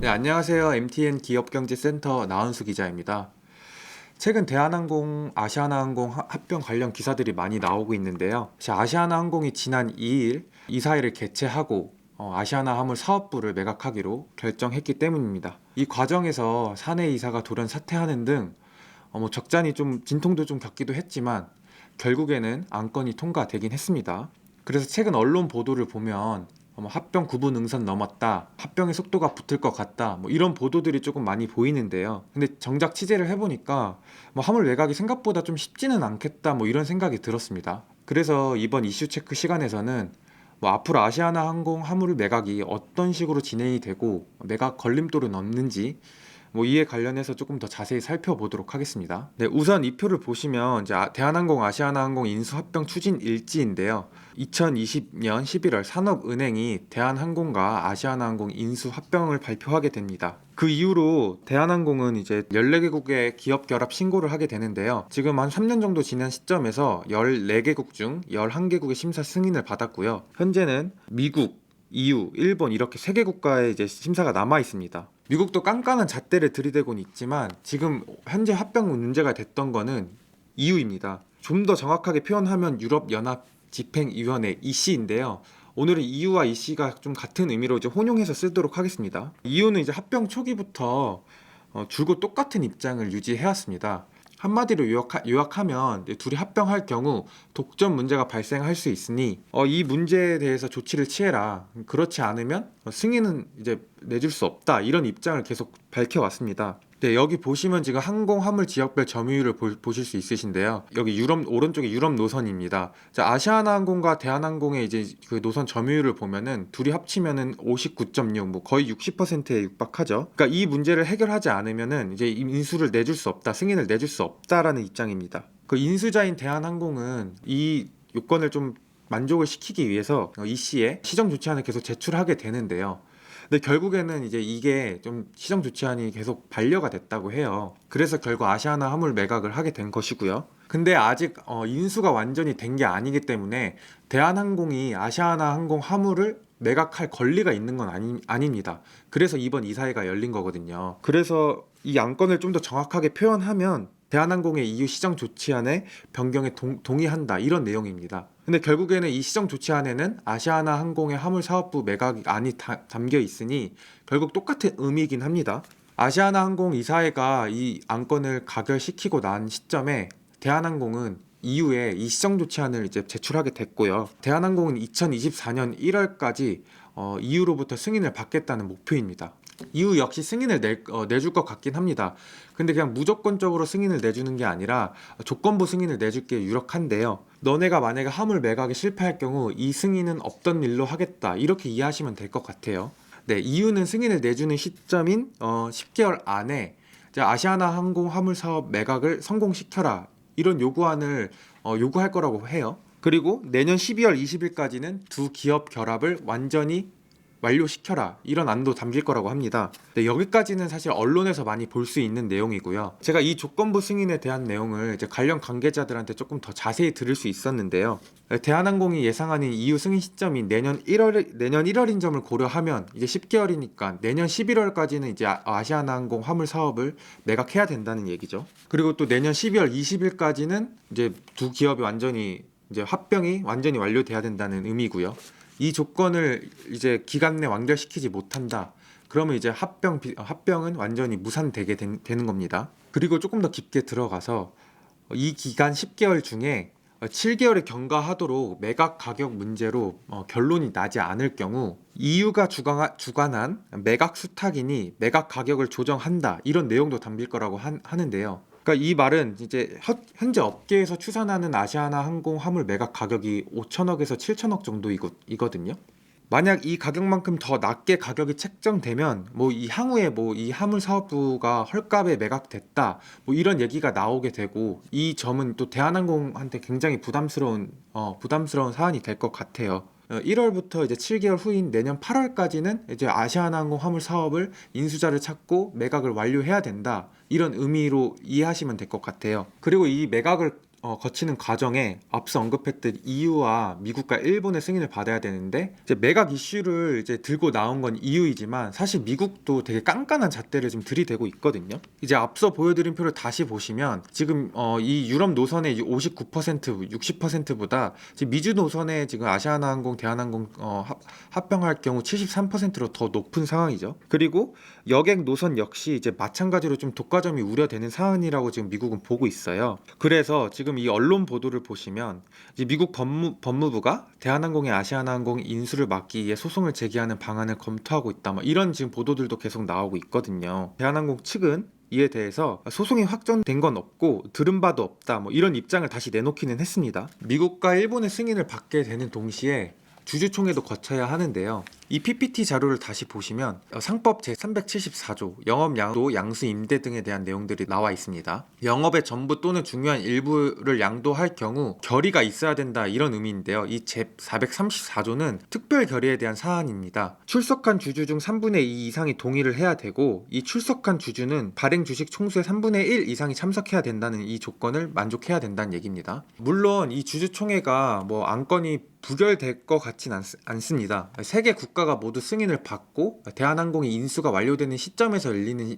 네, 안녕하세요. MTN 기업경제센터 나은수 기자입니다. 최근 대한항공, 아시아나항공 합병 관련 기사들이 많이 나오고 있는데요. 아시아나항공이 지난 2일 이사회를 개최하고 아시아나함을 사업부를 매각하기로 결정했기 때문입니다. 이 과정에서 사내 이사가 돌연 사퇴하는 등 적잖이 좀 진통도 좀 겪기도 했지만 결국에는 안건이 통과되긴 했습니다. 그래서 최근 언론 보도를 보면 합병 9분 응선 넘었다, 합병의 속도가 붙을 것 같다, 이런 보도들이 조금 많이 보이는데요. 근데 정작 취재를 해보니까 화물 매각이 생각보다 좀 쉽지는 않겠다, 이런 생각이 들었습니다. 그래서 이번 이슈 체크 시간에서는 앞으로 아시아나 항공 화물 매각이 어떤 식으로 진행이 되고 매각 걸림돌은 없는지 이에 관련해서 조금 더 자세히 살펴보도록 하겠습니다. 네, 우선 이 표를 보시면 이제 대한항공, 아시아나항공 인수 합병 추진 일지인데요. 2020년 11월 산업은행이 대한항공과 아시아나항공 인수 합병을 발표하게 됩니다. 그 이후로 대한항공은 이제 14개국의 기업 결합 신고를 하게 되는데요. 지금 한 3년 정도 지난 시점에서 14개국 중 11개국의 심사 승인을 받았고요. 현재는 미국, EU, 일본 이렇게 3개 국가의 이제 심사가 남아 있습니다. 미국도 깐깐한 잣대를 들이대고는 있지만 지금 현재 합병 문제가 됐던 거는 EU입니다. 좀 더 정확하게 표현하면 유럽연합 집행위원회 EC인데요. 오늘은 EU와 EC가 좀 같은 의미로 이제 혼용해서 쓰도록 하겠습니다. EU는 이제 합병 초기부터 줄곧 똑같은 입장을 유지해왔습니다. 한마디로 요약하면 둘이 합병할 경우 독점 문제가 발생할 수 있으니 이 문제에 대해서 조치를 취해라. 그렇지 않으면 승인은 이제 내줄 수 없다. 이런 입장을 계속 밝혀왔습니다. 네, 여기 보시면 지금 항공 화물 지역별 점유율을 보실 수 있으신데요. 여기 유럽 오른쪽에 유럽 노선입니다. 자, 아시아나항공과 대한항공의 이제 그 노선 점유율을 보면은 둘이 합치면은 59.6, 거의 60%에 육박하죠. 그러니까 이 문제를 해결하지 않으면은 이제 인수를 내줄 수 없다, 승인을 내줄 수 없다라는 입장입니다. 그 인수자인 대한항공은 이 요건을 좀 만족을 시키기 위해서 이씨에 시정 조치안을 계속 제출하게 되는데요. 근데 결국에는 이제 이게 좀 시정 조치안이 계속 반려가 됐다고 해요. 그래서 결국 아시아나 화물 매각을 하게 된 것이고요. 근데 아직 인수가 완전히 된 게 아니기 때문에 대한항공이 아시아나 항공 화물을 매각할 권리가 있는 건 아닙니다. 그래서 이번 이사회가 열린 거거든요. 그래서 이 안건을 좀 더 정확하게 표현하면 대한항공의 EU 시정 조치안의 변경에 동의한다, 이런 내용입니다. 근데 결국에는 이 시정 조치안에는 아시아나 항공의 화물 사업부 매각 안이 담겨 있으니 결국 똑같은 의미이긴 합니다. 아시아나 항공 이사회가 이 안건을 가결시키고 난 시점에 대한항공은 이후에 이 시정 조치안을 이제 제출하게 됐고요. 대한항공은 2024년 1월까지 EU로부터 승인을 받겠다는 목표입니다. 이후 역시 승인을 내줄 것 같긴 합니다. 근데 그냥 무조건적으로 승인을 내주는 게 아니라 조건부 승인을 내줄 게 유력한데요. 너네가 만약에 화물 매각에 실패할 경우 이 승인은 없던 일로 하겠다, 이렇게 이해하시면 될 것 같아요. 네, EU는 승인을 내주는 시점인 10개월 안에 아시아나 항공 화물 사업 매각을 성공시켜라, 이런 요구안을 요구할 거라고 해요. 그리고 내년 12월 20일까지는 두 기업 결합을 완전히 완료시켜라, 이런 안도 담길 거라고 합니다. 네, 여기까지는 사실 언론에서 많이 볼 수 있는 내용이고요. 제가 이 조건부 승인에 대한 내용을 이제 관련 관계자들한테 조금 더 자세히 들을 수 있었는데요. 대한항공이 예상하는 EU 승인 시점이 내년 1월인 점을 고려하면 이제 10개월이니까 내년 11월까지는 이제 아시아나항공 화물 사업을 매각해야 된다는 얘기죠. 그리고 또 내년 12월 20일까지는 이제 두 기업이 완전히 이제 합병이 완전히 완료돼야 된다는 의미고요. 이 조건을 이제 기간 내 완결시키지 못한다, 그러면 이제 합병은 완전히 무산되게 되는 겁니다. 그리고 조금 더 깊게 들어가서 이 기간 10개월 중에 7개월에 경과하도록 매각 가격 문제로 결론이 나지 않을 경우 EU가 주관한 매각 수탁인이 매각 가격을 조정한다, 이런 내용도 담길 거라고 하는데요. 그러니까 이 말은 이제 현재 업계에서 추산하는 아시아나 항공 화물 매각 가격이 5천억에서 7천억 정도이거든요. 만약 이 가격만큼 더 낮게 가격이 책정되면 이 향후에 이 화물 사업부가 헐값에 매각됐다, 이런 얘기가 나오게 되고, 이 점은 또 대한항공한테 굉장히 부담스러운 사안이 될 것 같아요. 1월부터 이제 7개월 후인 내년 8월까지는 이제 아시아나항공 화물 사업을 인수자를 찾고 매각을 완료해야 된다, 이런 의미로 이해하시면 될 것 같아요. 그리고 이 매각을 거치는 과정에 앞서 언급했듯 EU와 미국과 일본의 승인을 받아야 되는데, 이제 매각 이슈를 이제 들고 나온 건 EU이지만 사실 미국도 되게 깐깐한 잣대를 지금 들이대고 있거든요. 이제 앞서 보여드린 표를 다시 보시면 지금 이 유럽 노선의 59%, 60%보다 지금 미주 노선에 지금 아시아나항공, 대한항공 합병할 경우 73%로 더 높은 상황이죠. 그리고 여객 노선 역시 이제 마찬가지로 좀 독과점이 우려되는 사안이라고 지금 미국은 보고 있어요. 그래서 지금 이 언론 보도를 보시면 이제 미국 법무부가 대한항공의 아시아나항공 인수를 막기 위해 소송을 제기하는 방안을 검토하고 있다, 뭐 이런 지금 보도들도 계속 나오고 있거든요. 대한항공 측은 이에 대해서 소송이 확정된 건 없고 들은 바도 없다, 뭐 이런 입장을 다시 내놓기는 했습니다. 미국과 일본의 승인을 받게 되는 동시에 주주총회도 거쳐야 하는데요. 이 PPT 자료를 다시 보시면 상법 제374조 영업 양도, 양수 임대 등에 대한 내용들이 나와 있습니다. 영업의 전부 또는 중요한 일부를 양도할 경우 결의가 있어야 된다, 이런 의미인데요. 이 제434조는 특별 결의에 대한 사안입니다. 출석한 주주 중 3분의 2 이상이 동의를 해야 되고, 이 출석한 주주는 발행 주식 총수의 3분의 1 이상이 참석해야 된다는 이 조건을 만족해야 된다는 얘기입니다. 물론 이 주주총회가 뭐 안건이 부결될 것 같진 않습니다. 세계 국가가 모두 승인을 받고 대한항공이 인수가 완료되는 시점에서 열리는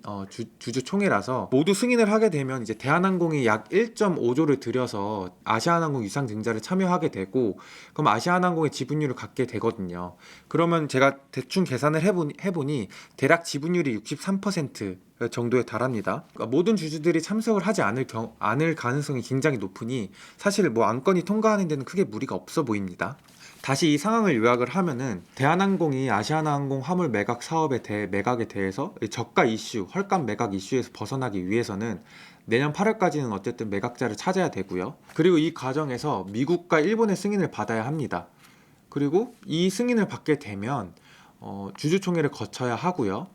주주총회라서 모두 승인을 하게 되면 이제 대한항공이 약 1.5조를 들여서 아시아나항공 유상증자를 참여하게 되고, 그럼 아시아나항공의 지분율을 갖게 되거든요. 그러면 제가 대충 계산을 해보니 대략 지분율이 63% 정도에 달합니다. 그러니까 모든 주주들이 참석을 하지 않을 가능성이 굉장히 높으니 사실 뭐 안건이 통과하는 데는 크게 무리가 없어 보입니다. 다시 이 상황을 요약을 하면은 대한항공이 아시아나항공 화물 매각 사업에 대해 매각에 대해서 저가 이슈, 헐값 매각 이슈에서 벗어나기 위해서는 내년 8월까지는 어쨌든 매각자를 찾아야 되고요. 그리고 이 과정에서 미국과 일본의 승인을 받아야 합니다. 그리고 이 승인을 받게 되면 주주총회를 거쳐야 하고요.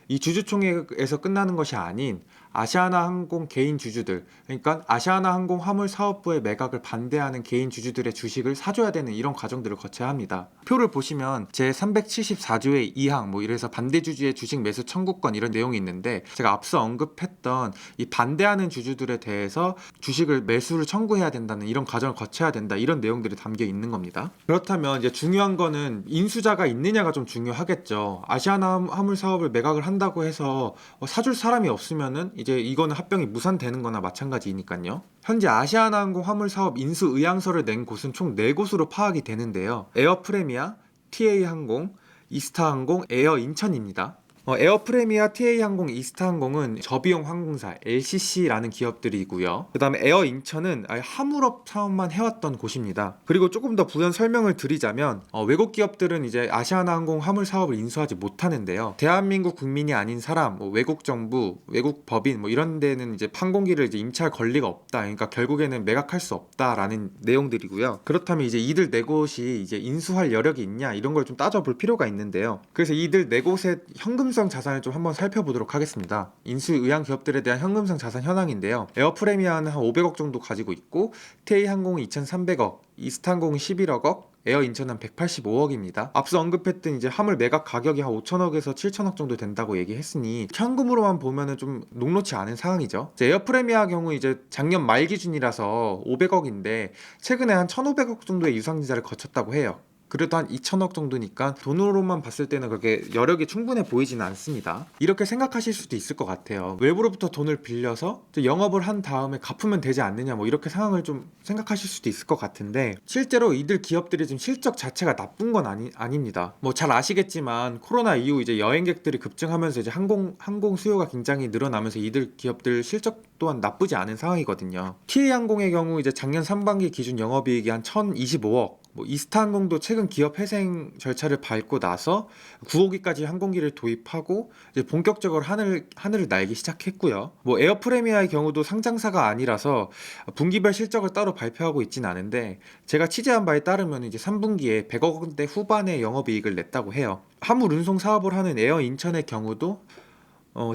이 주주총회에서 끝나는 것이 아닌 아시아나항공 개인 주주들, 그러니까 아시아나항공 화물사업부의 매각을 반대하는 개인 주주들의 주식을 사줘야 되는 이런 과정들을 거쳐야 합니다. 표를 보시면 제374조의 2항 뭐 이래서 반대 주주의 주식 매수 청구권 이런 내용이 있는데, 제가 앞서 언급했던 이 반대하는 주주들에 대해서 주식을 매수를 청구해야 된다는 이런 과정을 거쳐야 된다, 이런 내용들이 담겨 있는 겁니다. 그렇다면 이제 중요한 거는 인수자가 있느냐가 좀 중요하겠죠. 아시아나 화물 사업을 매각을 한다고 해서 사줄 사람이 없으면은 이제 이거는 합병이 무산되는 거나 마찬가지니까요. 현재 아시아나항공 화물 사업 인수 의향서를 낸 곳은 총 4곳으로 파악이 되는데요. 에어프레미아, TA항공, 이스타항공, 에어인천입니다. 에어프레미아, TA항공, 이스타항공은 저비용 항공사 LCC라는 기업들이고요. 그 다음에 에어인천은 화물업 사업만 해왔던 곳입니다. 그리고 조금 더 부연 설명을 드리자면 외국 기업들은 이제 아시아나항공 화물 사업을 인수하지 못하는데요. 대한민국 국민이 아닌 사람, 외국 정부, 외국 법인 뭐 이런 데는 이제 항공기를 이제 임차할 권리가 없다. 그러니까 결국에는 매각할 수 없다라는 내용들이고요. 그렇다면 이제 이들 네 곳이 이제 인수할 여력이 있냐, 이런 걸 좀 따져볼 필요가 있는데요. 그래서 이들 네 곳의 현금성 자산을 좀 한번 살펴보도록 하겠습니다. 인수 의향 기업들에 대한 현금성 자산 현황인데요. 에어프레미아는 한 500억 정도 가지고 있고, TA항공은 2,300억, 이스타항공은 11억, 에어인천은 185억입니다. 앞서 언급했던 이제 화물 매각 가격이 한 5천억에서 7천억 정도 된다고 얘기했으니 현금으로만 보면은 좀 녹록치 않은 상황이죠. 에어프레미아 경우 이제 작년 말 기준이라서 500억인데 최근에 한 1,500억 정도의 유상증자를 거쳤다고 해요. 그래도 한 2천억 정도니까 돈으로만 봤을 때는 그렇게 여력이 충분해 보이지는 않습니다. 이렇게 생각하실 수도 있을 것 같아요. 외부로부터 돈을 빌려서 영업을 한 다음에 갚으면 되지 않느냐, 뭐 이렇게 상황을 좀 생각하실 수도 있을 것 같은데, 실제로 이들 기업들이 지금 실적 자체가 나쁜 건 아닙니다. 뭐 잘 아시겠지만 코로나 이후 이제 여행객들이 급증하면서 이제 항공 수요가 굉장히 늘어나면서 이들 기업들 실적 또한 나쁘지 않은 상황이거든요. TA항공의 경우 이제 작년 상반기 기준 영업이익이 한 1,025억, 뭐 이스타항공도 최근 기업 회생 절차를 밟고 나서 9호기까지 항공기를 도입하고 이제 본격적으로 하늘을 날기 시작했고요. 뭐 에어프레미아의 경우도 상장사가 아니라서 분기별 실적을 따로 발표하고 있진 않은데, 제가 취재한 바에 따르면 이제 3분기에 100억 원대 후반의 영업이익을 냈다고 해요. 화물 운송 사업을 하는 에어인천의 경우도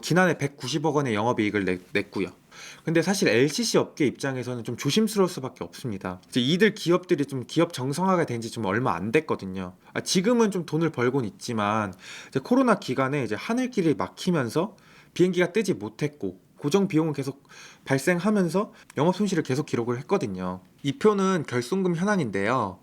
지난해 190억 원의 영업이익을 냈고요. 근데 사실 LCC 업계 입장에서는 좀 조심스러울 수밖에 없습니다. 이제 이들 기업들이 좀 기업 정상화가 된 지 좀 얼마 안 됐거든요. 지금은 좀 돈을 벌곤 있지만 이제 코로나 기간에 이제 하늘길이 막히면서 비행기가 뜨지 못했고, 고정 비용은 계속 발생하면서 영업 손실을 계속 기록을 했거든요. 이 표는 결손금 현황인데요.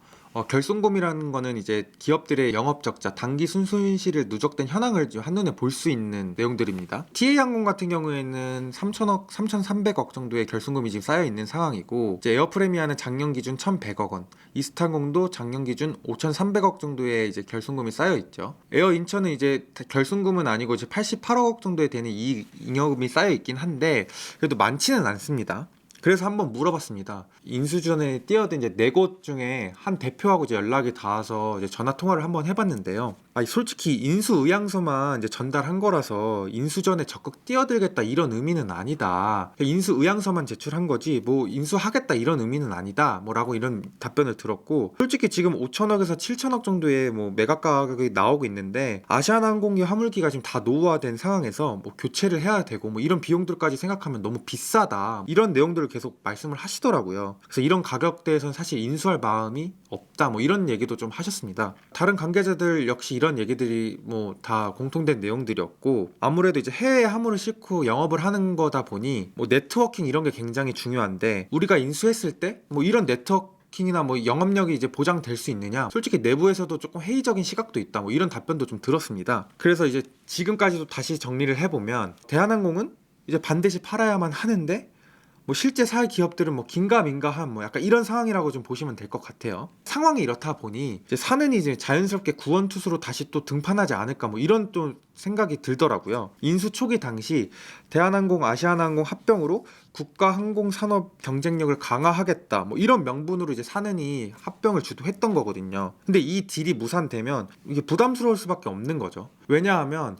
결손금이라는 거는 이제 기업들의 영업 적자, 단기 순손실을 누적된 현황을 한눈에 볼 수 있는 내용들입니다. TA항공 같은 경우에는 3천억, 3,300억 정도의 결손금이 지금 쌓여 있는 상황이고, 이제 에어프레미아는 작년 기준 1,100억 원, 이스타항공도 작년 기준 5,300억 정도의 이제 결손금이 쌓여 있죠. 에어 인천은 이제 결손금은 아니고 이제 88억 정도에 되는 잉여금이 쌓여 있긴 한데 그래도 많지는 않습니다. 그래서 한번 물어봤습니다. 인수전에 뛰어든 이제 네 곳 중에 한 대표하고 이제 연락이 닿아서 이제 전화 통화를 한번 해봤는데요. 솔직히 인수 의향서만 이제 전달한 거라서 인수전에 적극 뛰어들겠다 이런 의미는 아니다. 인수 의향서만 제출한 거지 뭐 인수하겠다 이런 의미는 아니다. 뭐라고 이런 답변을 들었고, 솔직히 지금 5천억에서 7천억 정도의 뭐 매각 가격이 나오고 있는데 아시아나항공의 화물기가 지금 다 노후화된 상황에서 뭐 교체를 해야 되고 뭐 이런 비용들까지 생각하면 너무 비싸다. 이런 내용들을 계속 말씀을 하시더라고요. 그래서 이런 가격대에선 사실 인수할 마음이 없다 뭐 이런 얘기도 좀 하셨습니다. 다른 관계자들 역시 이런 얘기들이 뭐 다 공통된 내용들이었고, 아무래도 이제 해외에 화물을 싣고 영업을 하는 거다 보니 뭐 네트워킹 이런 게 굉장히 중요한데, 우리가 인수했을 때 뭐 이런 네트워킹이나 뭐 영업력이 이제 보장될 수 있느냐, 솔직히 내부에서도 조금 회의적인 시각도 있다 뭐 이런 답변도 좀 들었습니다. 그래서 이제 지금까지도 다시 정리를 해보면 대한항공은 이제 반드시 팔아야만 하는데 뭐 실제 사회 기업들은 뭐 긴가민가한 뭐 약간 이런 상황이라고 좀 보시면 될 것 같아요. 상황이 이렇다 보니 이제 사는이 이제 자연스럽게 구원투수로 다시 또 등판하지 않을까 뭐 이런 또 생각이 들더라고요. 인수 초기 당시 대한항공, 아시아나항공 합병으로 국가 항공 산업 경쟁력을 강화하겠다 뭐 이런 명분으로 이제 사는이 합병을 주도했던 거거든요. 근데 이 딜이 무산되면 이게 부담스러울 수밖에 없는 거죠. 왜냐하면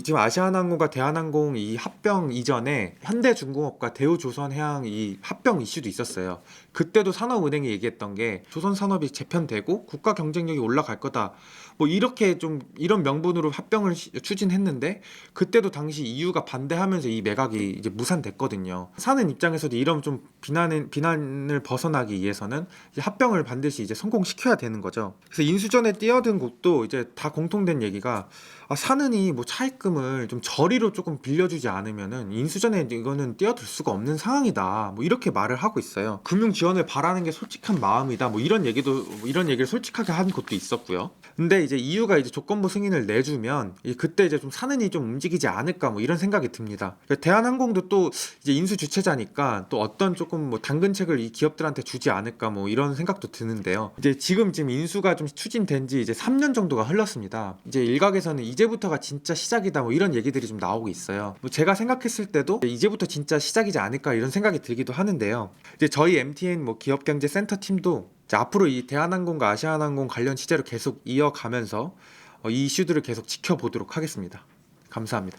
지금 아시아나항공과 대한항공 이 합병 이전에 현대중공업과 대우조선해양 이 합병 이슈도 있었어요. 그때도 산업은행이 얘기했던 게 조선산업이 재편되고 국가 경쟁력이 올라갈 거다. 뭐 이렇게 좀 이런 명분으로 합병을 추진했는데 그때도 당시 EU가 반대하면서 이 매각이 이제 무산됐거든요. 사는 입장에서도 이런 좀 비난을 벗어나기 위해서는 이제 합병을 반드시 이제 성공시켜야 되는 거죠. 그래서 인수전에 뛰어든 곳도 이제 다 공통된 얘기가, 사는이 뭐 차입금을 좀 저리로 조금 빌려주지 않으면은 인수전에 이거는 뛰어들 수가 없는 상황이다. 뭐 이렇게 말을 하고 있어요. 금융 지원을 바라는 게 솔직한 마음이다. 뭐 이런 얘기를 솔직하게 한 곳도 있었고요. 근데 이제 EU가 이제 조건부 승인을 내주면 그때 이제 좀 사는이 좀 움직이지 않을까 뭐 이런 생각이 듭니다. 대한항공도 또 이제 인수 주체자니까 또 어떤 조금 뭐 당근책을 이 기업들한테 주지 않을까 뭐 이런 생각도 드는데요. 이제 지금 인수가 좀 추진된 지 이제 3년 정도가 흘렀습니다. 이제 일각에서는 이제부터가 진짜 시작이다 뭐 이런 얘기들이 좀 나오고 있어요. 뭐 제가 생각했을 때도 이제부터 진짜 시작이지 않을까 이런 생각이 들기도 하는데요. 이제 저희 MTN 뭐 기업경제센터 팀도 이제 앞으로 이 대한항공과 아시아나항공 관련 취재를 계속 이어가면서 이 이슈들을 계속 지켜보도록 하겠습니다. 감사합니다.